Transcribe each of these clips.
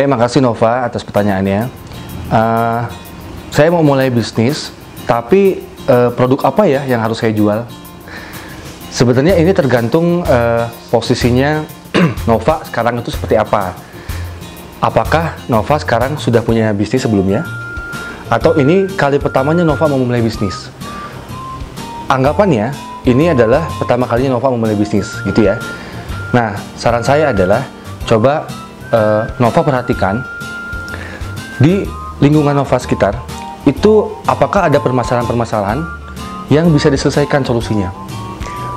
Oke, makasih Nova atas pertanyaannya. Saya mau mulai bisnis, tapi produk apa ya yang harus saya jual? Sebenarnya ini tergantung posisinya Nova sekarang itu seperti apa. Apakah Nova sekarang sudah punya bisnis sebelumnya? Atau ini kali pertamanya Nova mau memulai bisnis? Anggapannya, ini adalah pertama kalinya Nova memulai bisnis, gitu ya. Nah, saran saya adalah, coba Nova perhatikan di lingkungan Nova sekitar, itu apakah ada permasalahan-permasalahan yang bisa diselesaikan solusinya.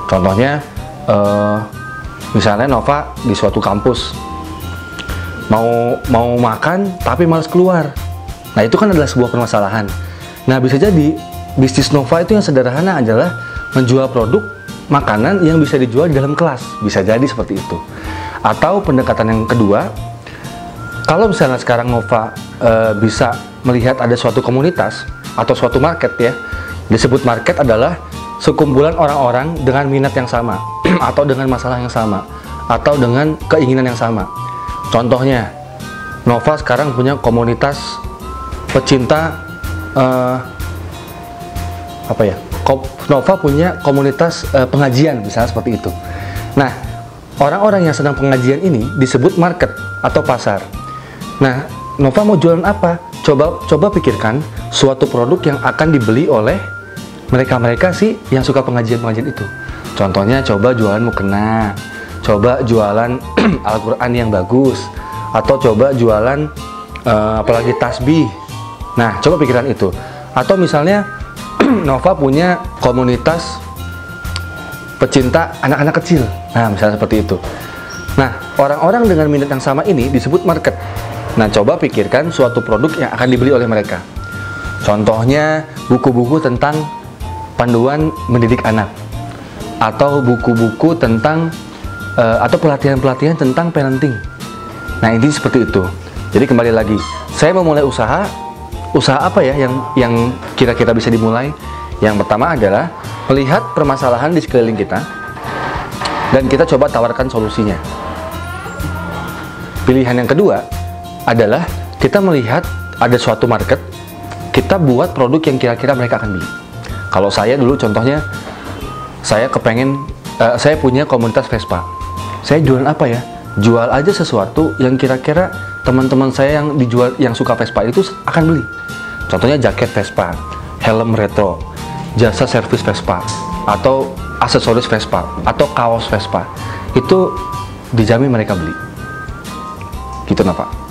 Contohnya, misalnya Nova di suatu kampus, mau makan tapi malas keluar. Nah, itu kan adalah sebuah permasalahan. Nah, bisa jadi bisnis Nova itu yang sederhana adalah menjual produk makanan yang bisa dijual di dalam kelas. Bisa jadi seperti itu. Atau pendekatan yang kedua, kalau misalnya sekarang Nova bisa melihat ada suatu komunitas atau suatu market ya, disebut market adalah sekumpulan orang-orang dengan minat yang sama atau dengan masalah yang sama atau dengan keinginan yang sama. Contohnya, Nova sekarang punya komunitas pecinta Nova punya komunitas pengajian, misalnya seperti itu. Nah, orang-orang yang sedang pengajian ini disebut market atau pasar. Nah, Nova mau jualan apa? Coba pikirkan suatu produk yang akan dibeli oleh mereka sih yang suka pengajian-pengajian itu. Contohnya, coba jualan mukena, coba jualan Al-Quran yang bagus, atau coba jualan apalagi tasbih. Nah, coba pikiran itu. Atau misalnya Nova punya komunitas pecinta anak-anak kecil. Nah, misalnya seperti itu. Nah, orang-orang dengan minat yang sama ini disebut market. Nah, coba pikirkan suatu produk yang akan dibeli oleh mereka. Contohnya, buku-buku tentang panduan mendidik anak, atau buku-buku tentang atau pelatihan-pelatihan tentang parenting. Nah, ini seperti itu. Jadi kembali lagi, saya memulai usaha apa ya yang kira-kira bisa dimulai? Yang pertama adalah melihat permasalahan di sekeliling kita dan kita coba tawarkan solusinya. Pilihan yang kedua adalah kita melihat ada suatu market, kita buat produk yang kira-kira mereka akan beli. Kalau saya dulu contohnya, saya punya komunitas Vespa. Saya jualan apa ya? Jual aja sesuatu yang kira-kira teman-teman saya yang suka Vespa itu akan beli. Contohnya jaket Vespa, helm retro, jasa servis Vespa, atau aksesoris Vespa, atau kaos Vespa. Itu dijamin mereka beli. Gitu, Pak.